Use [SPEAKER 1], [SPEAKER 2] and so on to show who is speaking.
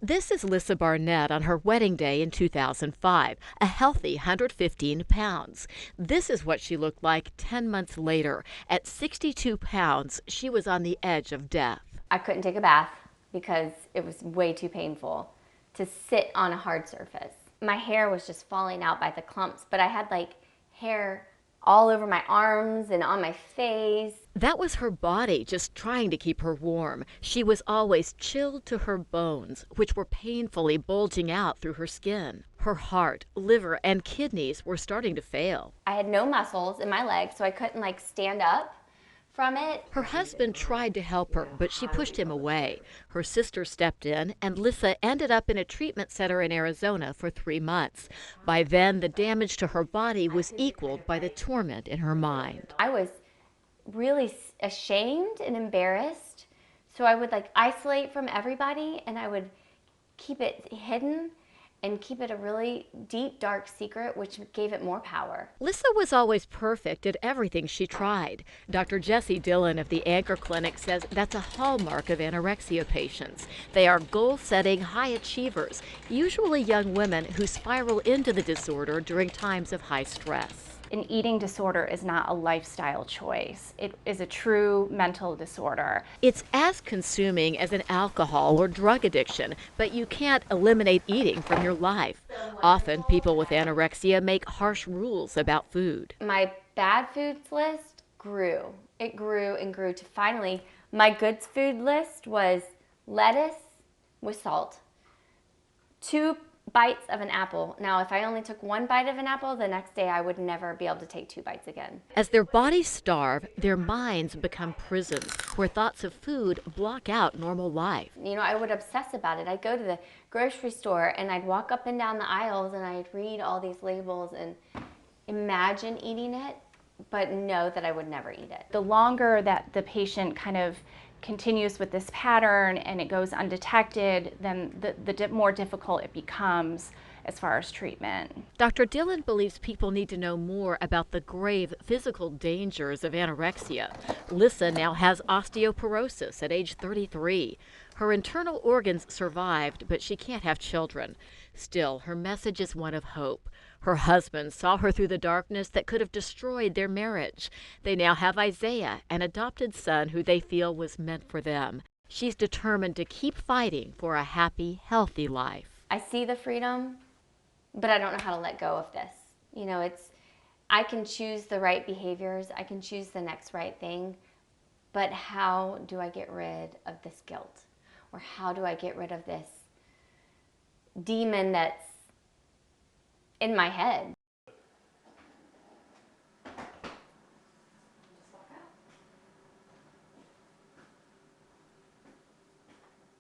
[SPEAKER 1] This is Lissa Barnett on her wedding day in 2005, a healthy 115 pounds. This is what she looked like 10 months later. At 62 pounds, she was on the edge of death.
[SPEAKER 2] I couldn't take a bath because it was way too painful to sit on a hard surface. My hair was just falling out by the clumps, but I had like hair all over my arms and on my face.
[SPEAKER 1] That was her body just trying to keep her warm. She was always chilled to her bones, which were painfully bulging out through her skin. Her heart, liver, and kidneys were starting to fail.
[SPEAKER 2] I had no muscles in my legs, so I couldn't like stand up from it.
[SPEAKER 1] Her husband tried to help her, but she pushed him away. Her sister stepped in, and Lissa ended up in a treatment center in Arizona for 3 months. By then, the damage to her body was equaled by the torment in her mind.
[SPEAKER 2] I was really ashamed and embarrassed, so I would like isolate from everybody and I would keep it hidden and keep it a really deep, dark secret, which gave it more power.
[SPEAKER 1] Lissa was always perfect at everything she tried. Dr. Jessie Dillon of the Anchor Clinic says that's a hallmark of anorexia patients. They are goal-setting high achievers, usually young women who spiral into the disorder during times of high stress.
[SPEAKER 3] An eating disorder is not a lifestyle choice. It is a true mental disorder.
[SPEAKER 1] It's as consuming as an alcohol or drug addiction, but you can't eliminate eating from your life. Often, people with anorexia make harsh rules about food.
[SPEAKER 2] My bad foods list grew. It grew and grew to finally, my good food list was lettuce with salt, 2 bites of an apple. Now, if I only took 1 bite of an apple, the next day I would never be able to take 2 bites again.
[SPEAKER 1] As their bodies starve, their minds become prisons where thoughts of food block out normal life.
[SPEAKER 2] You know, I would obsess about it. I'd go to the grocery store and I'd walk up and down the aisles and I'd read all these labels and imagine eating it, but know that I would never eat it.
[SPEAKER 3] The longer that the patient kind of continues with this pattern and it goes undetected, then the more difficult it becomes as far as treatment.
[SPEAKER 1] Dr. Dillon believes people need to know more about the grave physical dangers of anorexia. Lissa now has osteoporosis at age 33. Her internal organs survived, but she can't have children. Still, her message is one of hope. Her husband saw her through the darkness that could have destroyed their marriage. They now have Isaiah, an adopted son who they feel was meant for them. She's determined to keep fighting for a happy, healthy life.
[SPEAKER 2] I see the freedom, but I don't know how to let go of this. You know, I can choose the right behaviors, I can choose the next right thing, but how do I get rid of this guilt? Or how do I get rid of this demon that's in my head?